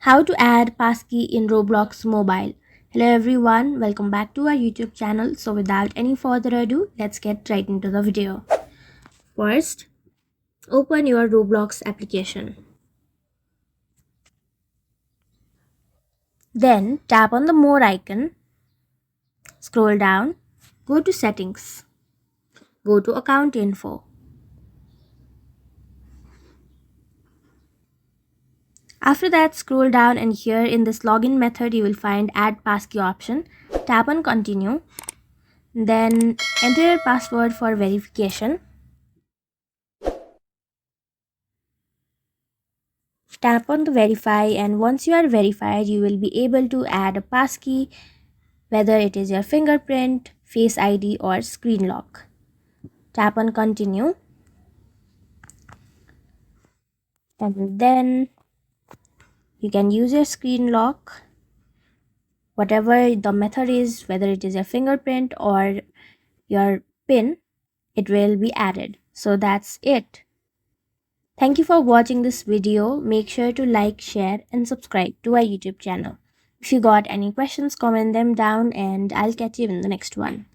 How to add passkey in Roblox Mobile. Hello everyone, welcome back to our YouTube channel. So without any further ado, let's get right into the video. First, open your Roblox application. Then tap on the more icon, scroll down, go to settings, go to account info. After that, scroll down and here in this login method you will find add passkey option. Tap on continue. Then enter your password for verification. Tap on the verify, and once you are verified you will be able to add a passkey, whether it is your fingerprint, face ID or screen lock. Tap on continue and then you can use your screen lock, whatever the method is, whether it is your fingerprint or your pin, it will be added. So that's it. Thank you for watching this video. Make sure to like, share and subscribe to our YouTube channel. If you got any questions, comment them down and I'll catch you in the next one.